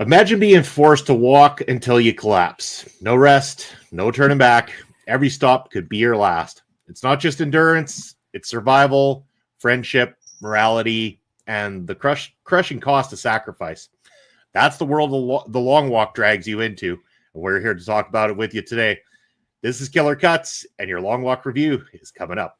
Imagine being forced to walk until you collapse. No rest, no turning back. Every stop could be your last. It's not just endurance, it's survival, friendship, morality, and the crushing cost of sacrifice. That's the world the long walk drags you into. And we're here to talk about it with you today. This is Killer Cuts, and your long walk review is coming up.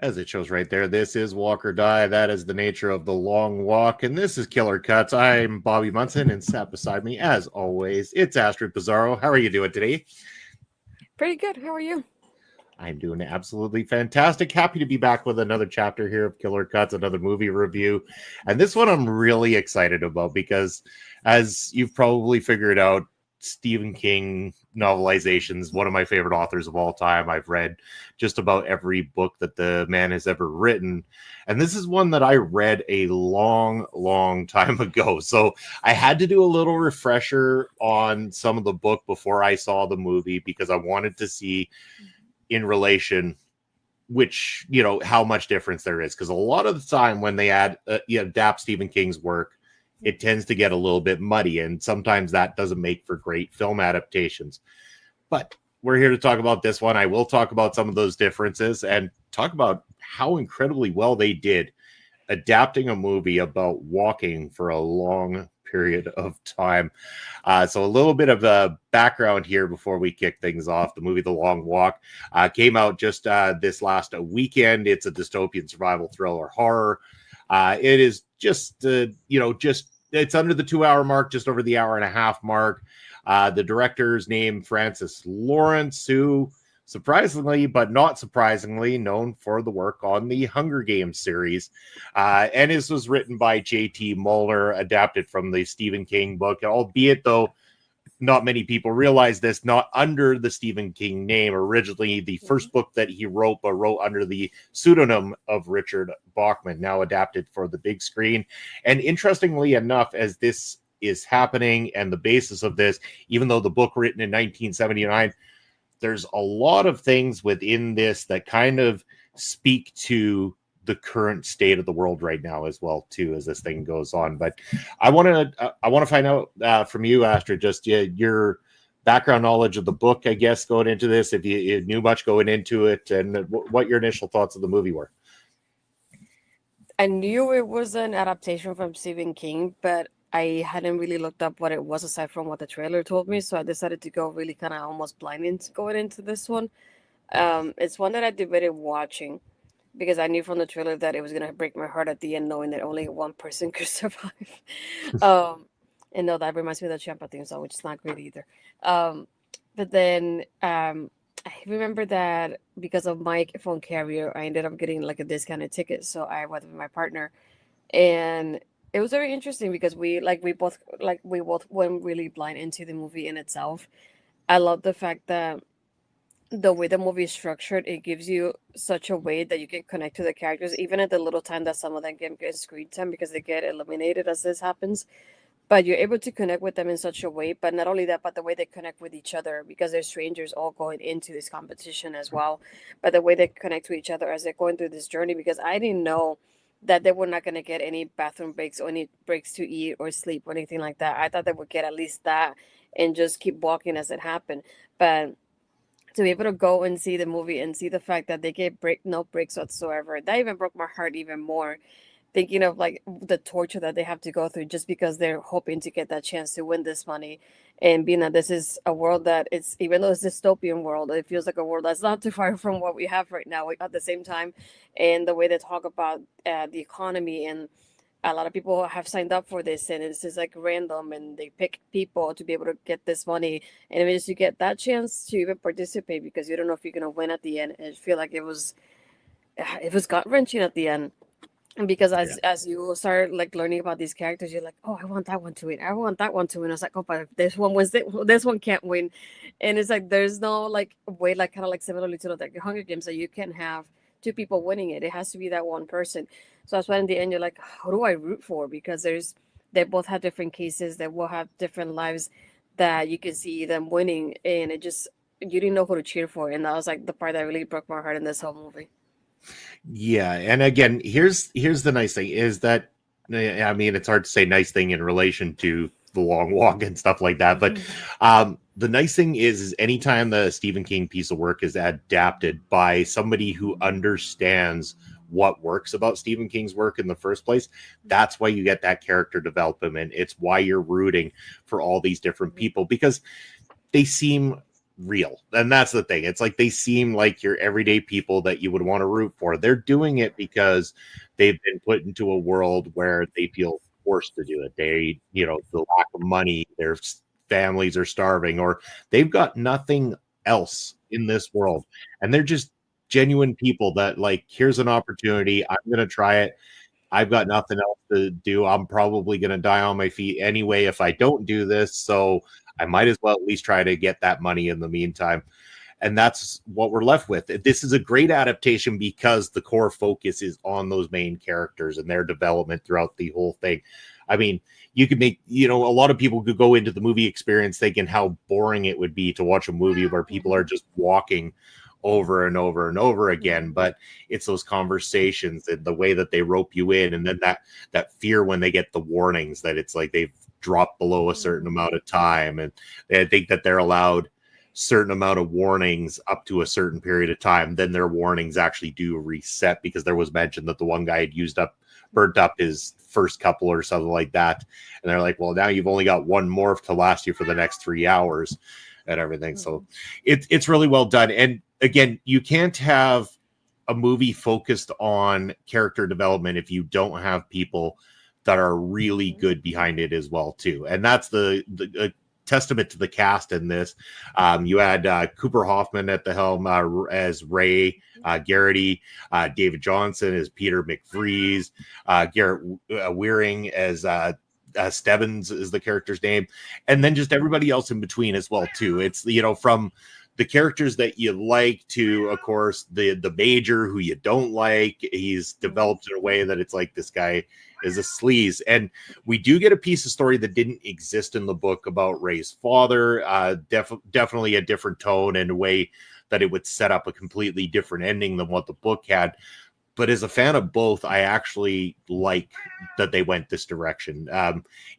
As it shows right there, this is Walk or Die. That is the nature of the long walk. And this is Killer Cuts. I'm Bobby Munson, and sat beside me, as always, it's Astrid Pizarro. How are you doing today? Pretty good. How are you? I'm doing absolutely fantastic. Happy to be back with another chapter here of Killer Cuts, another movie review. And this one I'm really excited about because, as you've probably figured out, Stephen King novelizations, one of my favorite authors of all time. I've read just about every book that the man has ever written. And this is one that I read a long time ago. So I had to do a little refresher on some of the book before I saw the movie because I wanted to see in relation which, how much difference there is. Because a lot of the time when they adapt Stephen King's work, it tends to get a little bit muddy, and sometimes that doesn't make for great film adaptations. But we're here to talk about this one. I will talk about some of those differences and talk about how incredibly well they did adapting a movie about walking for a long period of time. So a little bit of a background here before we kick things off. The movie The Long Walk came out just this last weekend. It's a dystopian survival thriller horror. It is just it's under the 2 hour mark, just over the hour and a half mark. The director's name, Francis Lawrence, who surprisingly, but not surprisingly, known for the work on the Hunger Games series. And this was written by J.T. Muller, adapted from the Stephen King book, albeit though not many people realize this, not under the Stephen King name. Originally, the first book that he wrote, but wrote under the pseudonym of Richard Bachman, now adapted for the big screen. And interestingly enough, as this is happening and the basis of this, even though the book written in 1979, there's a lot of things within this that kind of speak to the current state of the world right now as well too, as this thing goes on. But I want to find out from you, Astrid, just your background knowledge of the book, I guess, going into this, if you knew much going into it, and what your initial thoughts of the movie were. I knew it was an adaptation from Stephen King, but I hadn't really looked up what it was aside from what the trailer told me. So I decided to go really kind of almost blind going into this one. It's one that I debated watching, because I knew from the trailer that it was going to break my heart at the end, knowing that only one person could survive. And no, that reminds me of the Champa theme song, which is not great either. But then I remember that because of my phone carrier, I ended up getting like a discounted ticket. So I went with my partner, and it was very interesting because we both went really blind into the movie in itself. I love the fact that the way the movie is structured, it gives you such a way that you can connect to the characters, even at the little time that some of them get screen time because they get eliminated as this happens. But you're able to connect with them in such a way. But not only that, but the way they connect with each other, because they're strangers all going into this competition as well. But the way they connect to each other as they're going through this journey, because I didn't know that they were not going to get any bathroom breaks or any breaks to eat or sleep or anything like that. I thought they would get at least that and just keep walking as it happened. But to be able to go and see the movie and see the fact that they get no breaks whatsoever, that even broke my heart even more, thinking of like the torture that they have to go through just because they're hoping to get that chance to win this money. And being that this is a world that it's, even though it's a dystopian world, it feels like a world that's not too far from what we have right now at the same time. And the way they talk about the economy, and a lot of people have signed up for this, and it's just like random, and they pick people to be able to get this money, and it means you get that chance to even participate because you don't know if you're going to win at the end. And I feel like it was gut-wrenching at the end. because Yeah. as you start like learning about these characters, you're like, oh, I want that one to win, I want that one to win. I was like, oh, but if this one wins, this one can't win. And it's like there's no like way, like kind of like similarly to like the Hunger Games, that you can have two people winning it. It has to be that one person. So that's why in the end you're like, who do I root for? Because they both have different cases, they will have different lives, that you can see them winning, and it just, you didn't know who to cheer for. And that was like the part that really broke my heart in this whole movie. Yeah, and again, here's the nice thing is that, I mean, it's hard to say nice thing in relation to the long walk and stuff like that, but the nice thing is anytime the Stephen King piece of work is adapted by somebody who understands what works about Stephen King's work in the first place, that's why you get that character development. It's why you're rooting for all these different people, because they seem real. And that's the thing. It's like they seem like your everyday people that you would want to root for. They're doing it because they've been put into a world where they feel forced to do it. They, you know, the lack of money, their families are starving, or they've got nothing else in this world. And they're just genuine people that, like, here's an opportunity. I'm going to try it. I've got nothing else to do. I'm probably going to die on my feet anyway if I don't do this. So I might as well at least try to get that money in the meantime. And that's what we're left with. This is a great adaptation because the core focus is on those main characters and their development throughout the whole thing. I mean, you could make, you know, a lot of people could go into the movie experience thinking how boring it would be to watch a movie where people are just walking over and over and over again, but it's those conversations and the way that they rope you in, and then that fear when they get the warnings that it's like they've dropped below a certain amount of time, and they think that they're allowed certain amount of warnings up to a certain period of time, then their warnings actually do reset, because there was mention that the one guy had burnt up his first couple or something like that, and they're like, well, now you've only got one more to last you for the next 3 hours and everything. So it's really well done. And again, you can't have a movie focused on character development if you don't have people that are really good behind it as well too. And that's the testament to the cast in this. You had Cooper Hoffman at the helm as Ray, Garrity, David Johnson as Peter McVries, Garrett Wearing as Stebbins is the character's name, and then just everybody else in between as well too. It's, you know, from the characters that you like to, of course, the major who you don't like. He's developed in a way that it's like, this guy is a sleaze. And we do get a piece of story that didn't exist in the book about Ray's father. Definitely a different tone and a way that it would set up a completely different ending than what the book had. But as a fan of both, I actually like that they went this direction.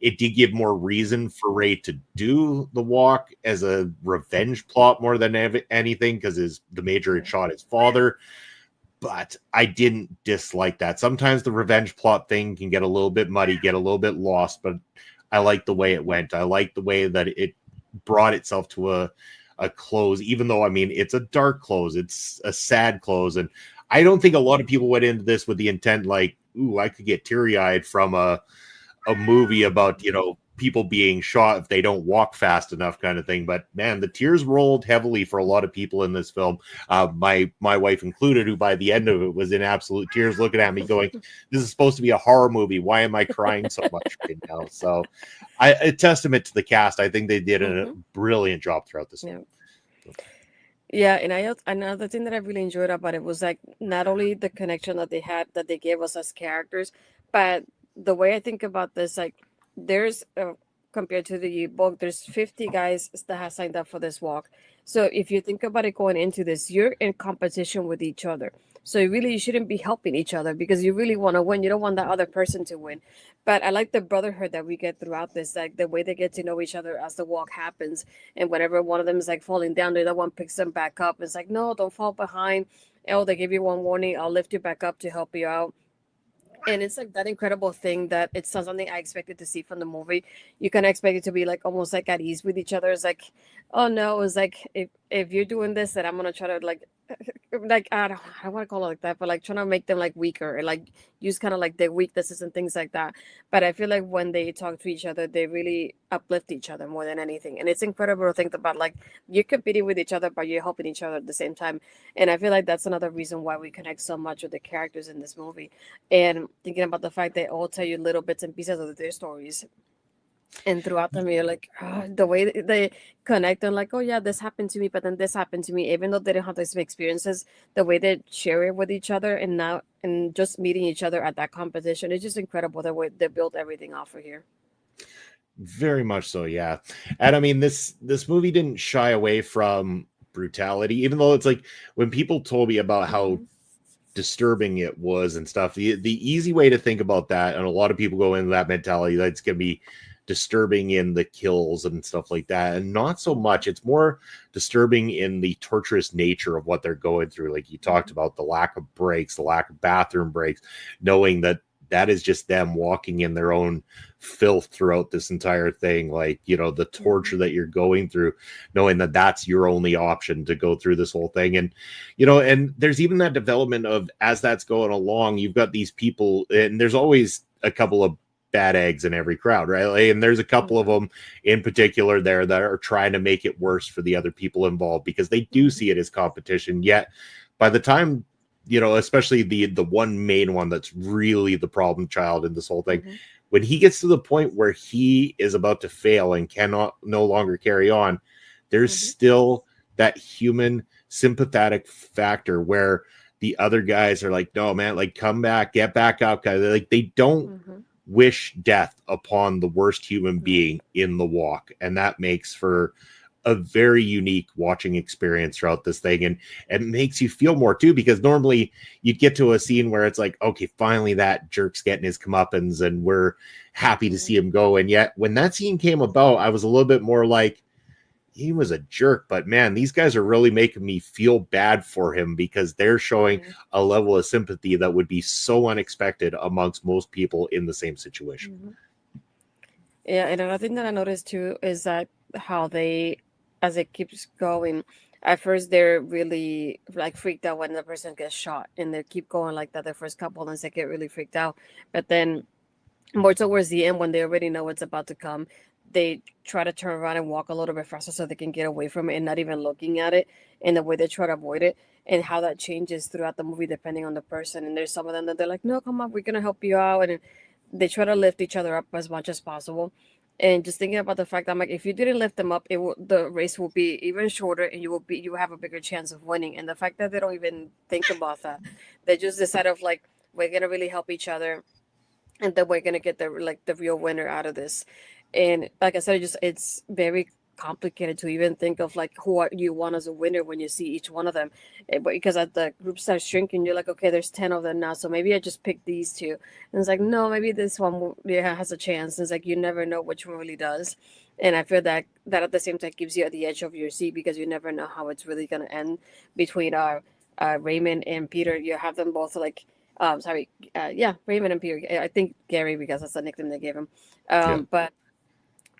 It did give more reason for Ray to do the walk as a revenge plot more than anything, because the major had shot his father. But I didn't dislike that. Sometimes the revenge plot thing can get a little bit muddy, get a little bit lost, but I like the way it went. I like the way that it brought itself to a close, even though, I mean, it's a dark close. It's a sad close. And I don't think a lot of people went into this with the intent like, ooh, I could get teary-eyed from a movie about, you know, people being shot if they don't walk fast enough kind of thing. But man, the tears rolled heavily for a lot of people in this film. My wife included, who by the end of it was in absolute tears looking at me going, this is supposed to be a horror movie. Why am I crying so much right now? So a testament to the cast. I think they did a brilliant job throughout this film. Yeah, and another thing that I really enjoyed about it was like not only the connection that they had, that they gave us as characters, but the way I think about this, like there's compared to the book, there's 50 guys that have signed up for this walk. So if you think about it going into this, you're in competition with each other. So you shouldn't be helping each other, because you really want to win. You don't want that other person to win. But I like the brotherhood that we get throughout this, like the way they get to know each other as the walk happens. And whenever one of them is like falling down, the other one picks them back up. It's like, no, don't fall behind. Oh, they give you one warning. I'll lift you back up to help you out. And it's like that incredible thing that it's not something I expected to see from the movie. You can expect it to be like almost like at ease with each other. It's like, oh no, it's like if you're doing this, then I'm gonna try to like like I don't want to call it like that, but like trying to make them like weaker, and like use kind of like their weaknesses and things like that. But I feel like when they talk to each other, they really uplift each other more than anything, and it's incredible to think about. Like you're competing with each other, but you're helping each other at the same time. And I feel like that's another reason why we connect so much with the characters in this movie. And thinking about the fact they all tell you little bits and pieces of their stories, and throughout them you're like, oh, the way they connect and like, oh yeah, this happened to me, but then this happened to me, even though they didn't have the same experiences, the way they share it with each other, and now and just meeting each other at that competition, it's just incredible the way they built everything off of here. Very much so, yeah. And I mean, this movie didn't shy away from brutality, even though it's like when people told me about how disturbing it was and stuff, the easy way to think about that, and a lot of people go into that mentality that it's going to be disturbing in the kills and stuff like that, and not so much. It's more disturbing in the torturous nature of what they're going through. Like you talked about, the lack of breaks, the lack of bathroom breaks, knowing that that is just them walking in their own filth throughout this entire thing. Like, you know, the torture that you're going through, knowing that that's your only option to go through this whole thing. And, you know, and there's even that development of, as that's going along, you've got these people, and there's always a couple of bad eggs in every crowd, right? Like, and there's a couple of them in particular there that are trying to make it worse for the other people involved, because they do see it as competition. Yet by the time, you know, especially the one main one that's really the problem child in this whole thing, when he gets to the point where he is about to fail and cannot no longer carry on, there's still that human sympathetic factor where the other guys are like, no man, like come back, get back up, guys. Like they don't wish death upon the worst human being in the walk, and that makes for a very unique watching experience throughout this thing. And it makes you feel more too, because normally you'd get to a scene where it's like, okay, finally that jerk's getting his comeuppance and we're happy to see him go. And yet when that scene came about, I was a little bit more like, he was a jerk, but man, these guys are really making me feel bad for him, because they're showing a level of sympathy that would be so unexpected amongst most people in the same situation. Yeah, and another thing that I noticed too is that how they, as it keeps going, at first they're really like freaked out when the person gets shot, and they keep going like that the first couple, and they get really freaked out. But then more towards the end, when they already know what's about to come, they try to turn around and walk a little bit faster so they can get away from it and not even looking at it, and the way they try to avoid it, and how that changes throughout the movie depending on the person. And there's some of them that they're like, no, come on, we're gonna help you out, and they try to lift each other up as much as possible. And just thinking about the fact that I'm like, if you didn't lift them up, the race will be even shorter, and you will have a bigger chance of winning. And the fact that they don't even think about that, they just decide of like, we're gonna really help each other, and then we're gonna get the real winner out of this. And like I said, it's very complicated to even think of like who you want as a winner when you see each one of them. But because as the group starts shrinking, you're like, okay, there's 10 of them now, so maybe I just pick these two. And it's like, no, maybe this one has a chance. And it's like you never know which one really does. And I feel that at the same time gives you at the edge of your seat, because you never know how it's really gonna end between Raymond and Peter. You have them both like Raymond and Peter. I think Gary, because that's the nickname they gave him. But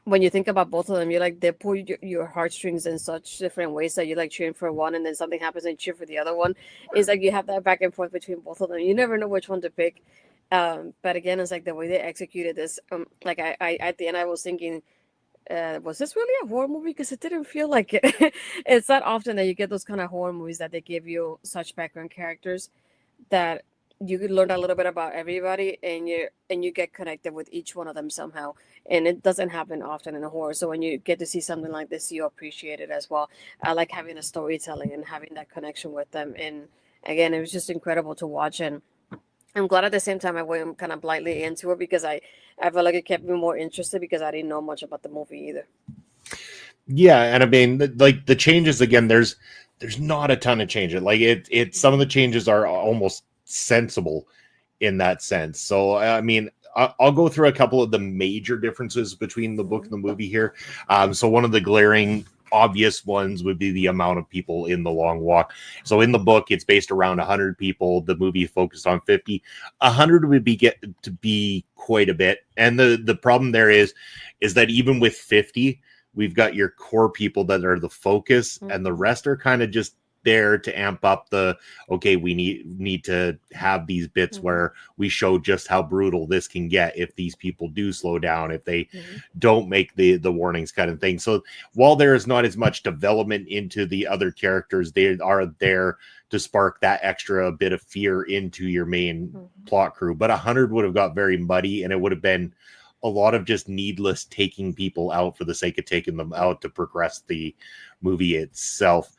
when you think about both of them, you're like, they pull your heartstrings in such different ways that you like cheering for one, and then something happens and you cheer for the other one. It's like you have that back and forth between both of them. You never know which one to pick. But again, it's like the way they executed this. Like I at the end, I was thinking, was this really a horror movie? Because it didn't feel like it. It's not often that you get those kind of horror movies that they give you such background characters that you could learn a little bit about everybody, and you get connected with each one of them somehow. And it doesn't happen often in a horror. So when you get to see something like this, you appreciate it as well. I like having a storytelling and having that connection with them. And again, it was just incredible to watch. And I'm glad at the same time I went kind of blindly into it, because I felt like it kept me more interested, because I didn't know much about the movie either. Yeah, and I mean, like the changes again, there's not a ton of changes. Like it some of the changes are almost sensible in that sense. So I mean, I'll go through a couple of the major differences between the book and the movie here. So one of the glaring obvious ones would be the amount of people in the long walk. So in the book, it's based around 100 people. The movie focused on 50. 100 would get to be quite a bit. And the problem there is that even with 50, we've got your core people that are the focus, and the rest are kind of just there to amp up the, okay, we need to have these bits where we show just how brutal this can get if these people do slow down, if they don't make the warnings kind of thing. So while there is not as much development into the other characters, they are there to spark that extra bit of fear into your main plot crew. But 100 would have got very muddy, and it would have been a lot of just needless taking people out for the sake of taking them out to progress the movie itself.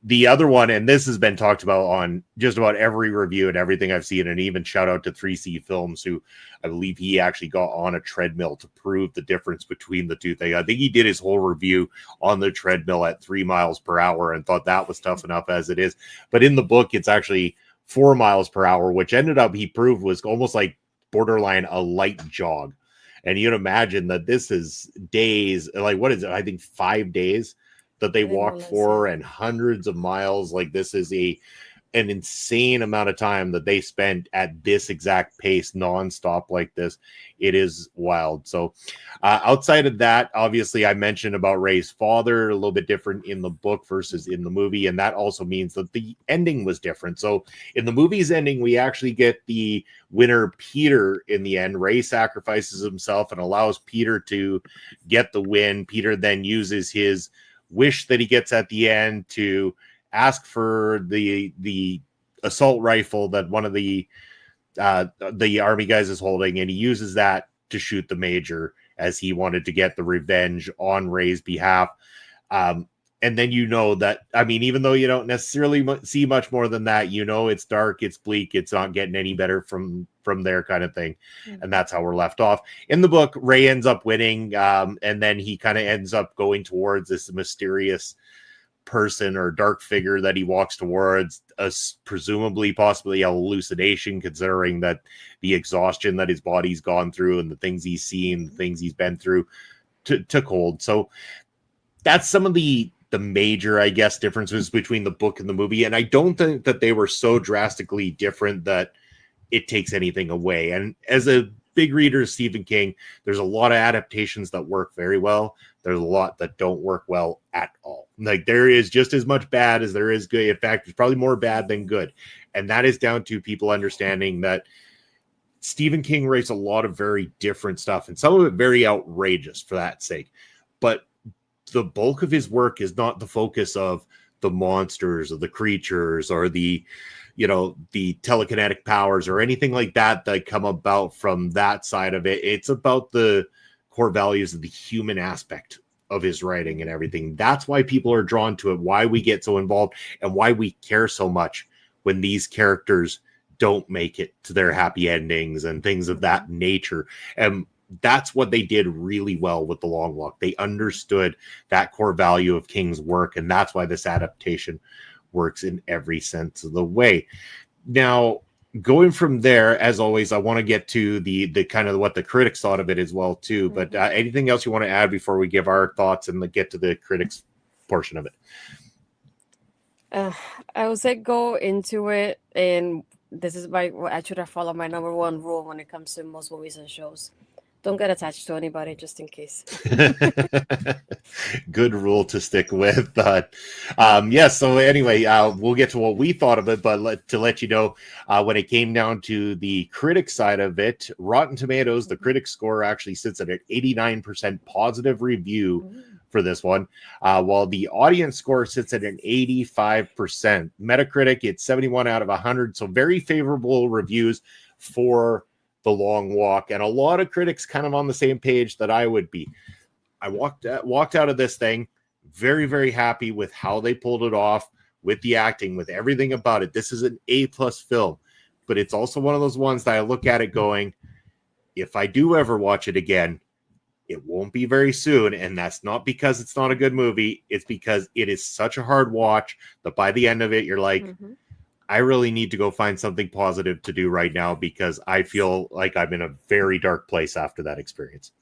The other one, and this has been talked about on just about every review and everything I've seen, and even shout out to 3C Films, who I believe he actually got on a treadmill to prove the difference between the two things. I think he did his whole review on the treadmill at 3 miles per hour and thought that was tough enough as it is. But in the book, it's actually 4 miles per hour, which ended up, he proved, was almost like borderline a light jog. And you'd imagine that this is days, like, what is it? I think 5 days that they walked for, and hundreds of miles. Like, this is an insane amount of time that they spent at this exact pace nonstop like this. It is wild. So outside of that, obviously I mentioned about Rey's father, a little bit different in the book versus in the movie. And that also means that the ending was different. So in the movie's ending, we actually get the winner, Peter, in the end. Rey sacrifices himself and allows Peter to get the win. Peter then uses his wish that he gets at the end to ask for the assault rifle that one of the army guys is holding, and he uses that to shoot the major as he wanted to get the revenge on Rey's behalf. And then that, I mean, even though you don't necessarily see much more than that, it's dark, it's bleak, it's not getting any better from there kind of thing. And that's how we're left off. In the book, Rey ends up winning, and then he kind of ends up going towards this mysterious person or dark figure that he walks towards, presumably possibly a hallucination, considering that the exhaustion that his body's gone through and the things he's seen, the things he's been through took hold. So that's some of the major, I guess, differences between the book and the movie. And I don't think that they were so drastically different that it takes anything away. And as a big reader of Stephen King, there's a lot of adaptations that work very well. There's a lot that don't work well at all. Like, there is just as much bad as there is good. In fact, there's probably more bad than good. And that is down to people understanding that Stephen King writes a lot of very different stuff, and some of it very outrageous for that sake. But the bulk of his work is not the focus of the monsters or the creatures or the telekinetic powers or anything like that come about from that side of it. It's about the core values of the human aspect of his writing and everything. That's why people are drawn to it, why we get so involved, and why we care so much when these characters don't make it to their happy endings and things of that nature. And that's what they did really well with The Long Walk. They understood that core value of King's work, and that's why this adaptation works in every sense of the way. Now, going from there, as always, I want to get to the kind of what the critics thought of it as well too. But anything else you want to add before we give our thoughts and get to the critics portion of it? I would say go into it, and this is I should have followed my number one rule when it comes to most movies and shows. Don't get attached to anybody, just in case. Good rule to stick with. So anyway, we'll get to what we thought of it, but to let you know, when it came down to the critic side of it, Rotten Tomatoes, the critic score actually sits at an 89% positive review for this one, while the audience score sits at an 85%. Metacritic, it's 71 out of 100, so very favorable reviews for The Long Walk, and a lot of critics kind of on the same page that I would be. I walked out of this thing very, very happy with how they pulled it off, with the acting, with everything about it. This is an A+ film, but it's also one of those ones that I look at it going, if I do ever watch it again, it won't be very soon. And that's not because it's not a good movie. It's because it is such a hard watch that by the end of it, you're like, I really need to go find something positive to do right now, because I feel like I'm in a very dark place after that experience.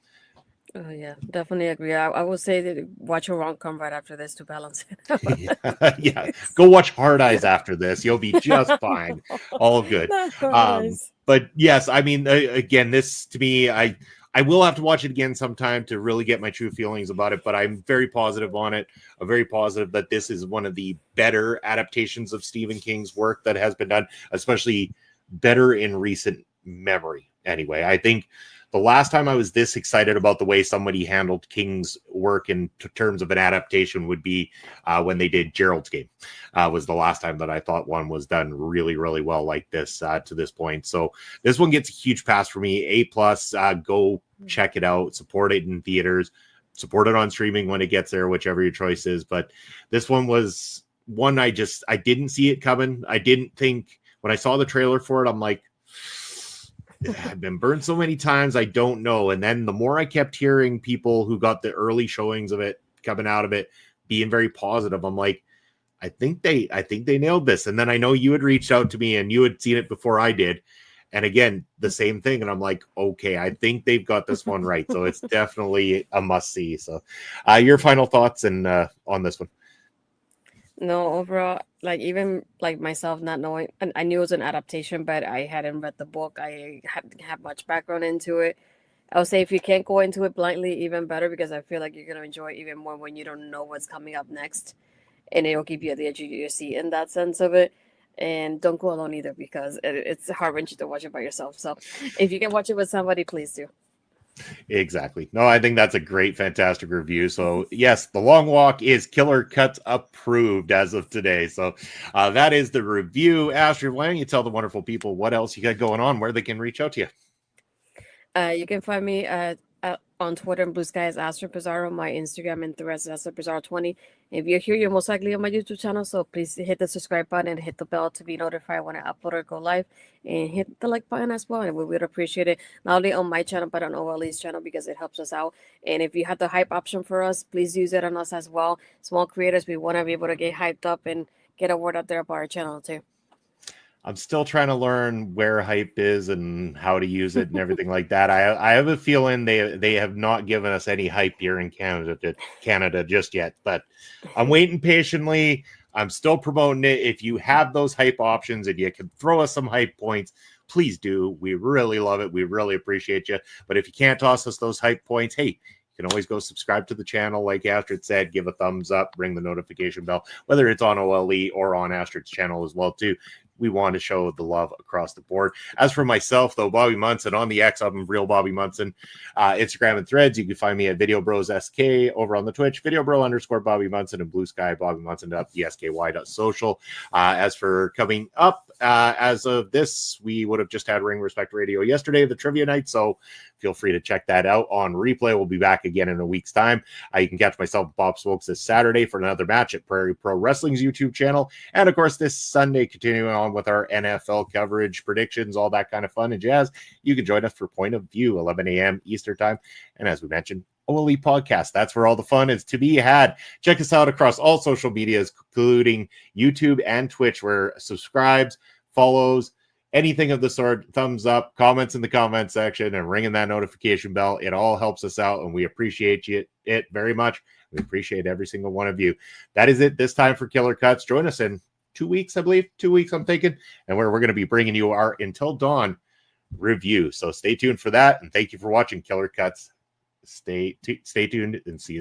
Oh, yeah, definitely agree. I would say that watch a rom-com right after this to balance it. Yeah. Go watch Hard Eyes after this. You'll be just fine. All good. But yes, I mean, again, this to me, I I will have to watch it again sometime to really get my true feelings about it, but I'm very positive on it. I'm very positive that this is one of the better adaptations of Stephen King's work that has been done, especially better in recent memory. Anyway, I think the last time I was this excited about the way somebody handled King's work in terms of an adaptation would be when they did Gerald's Game. Was the last time that I thought one was done really, really well like this to this point. So this one gets a huge pass for me. A+. Go check it out. Support it in theaters. Support it on streaming when it gets there, whichever your choice is. But this one was one I didn't see it coming. I didn't think when I saw the trailer for it, I'm like, I've been burned so many times, I don't know. And then the more I kept hearing people who got the early showings of it coming out of it being very positive, I'm like, I think they nailed this. And then I know you had reached out to me and you had seen it before I did. And again, the same thing. And I'm like, okay, I think they've got this one right. So it's definitely a must see. So your final thoughts and on this one. No, overall, like even like myself not knowing, and I knew it was an adaptation, but I hadn't read the book. I hadn't have much background into it. I would say if you can't go into it blindly, even better, because I feel like you're gonna enjoy it even more when you don't know what's coming up next, and it'll keep you at the edge of your seat in that sense of it. And don't go alone either, because it's heart wrenching to watch it by yourself. So if you can watch it with somebody, please do. Exactly. No, I think that's a great, fantastic review. So yes, The Long Walk is Killer Cuts approved as of today. So that is the review. Astrid, why don't you tell the wonderful people what else you got going on, where they can reach out to you? You can find me on Twitter and Blue Sky as Astrid Pizarro. My Instagram and Threads is Astrid Pizarro 20. If you're here, you're most likely on my YouTube channel. So please hit the subscribe button and hit the bell to be notified when I upload or go live. And hit the like button as well. And we would appreciate it, not only on my channel, but on OLE's channel, because it helps us out. And if you have the hype option for us, please use it on us as well. Small creators, we want to be able to get hyped up and get a word out there about our channel too. I'm still trying to learn where hype is and how to use it and everything like that. I have a feeling they have not given us any hype here in Canada just yet, but I'm waiting patiently. I'm still promoting it. If you have those hype options and you can throw us some hype points, please do. We really love it. We really appreciate you. But if you can't toss us those hype points, hey, you can always go subscribe to the channel. Like Astrid said, give a thumbs up, ring the notification bell, whether it's on OLE or on Astrid's channel as well too. We want to show the love across the board. As for myself, though, Bobby Munson on the X, I'm Real Bobby Munson. Instagram and Threads, you can find me at Video Bros SK. Over on the Twitch, Video Bro _ Bobby Munson, and Blue Sky, Bobby Munson.bsky.social. As for coming up, as of this, we would have just had Ring Respect Radio yesterday, the trivia night, so feel free to check that out on replay. We'll be back again in a week's time. You can catch myself, Bob Smokes, this Saturday for another match at Prairie Pro Wrestling's YouTube channel. And of course, this Sunday, continuing on with our NFL coverage, predictions, all that kind of fun and jazz. You can join us for Point of View, 11 a.m. Eastern time. And as we mentioned, OLE Podcast. That's where all the fun is to be had. Check us out across all social medias, including YouTube and Twitch, where subscribes, follows, anything of the sort, thumbs up, comments in the comment section, and ringing that notification bell. It all helps us out, and we appreciate it very much. We appreciate every single one of you. That is it this time for Killer Cuts. Join us in 2 weeks, I believe. 2 weeks, I'm thinking, and where we're going to be bringing you our Until Dawn review. So stay tuned for that, and thank you for watching Killer Cuts. Stay tuned and see you soon.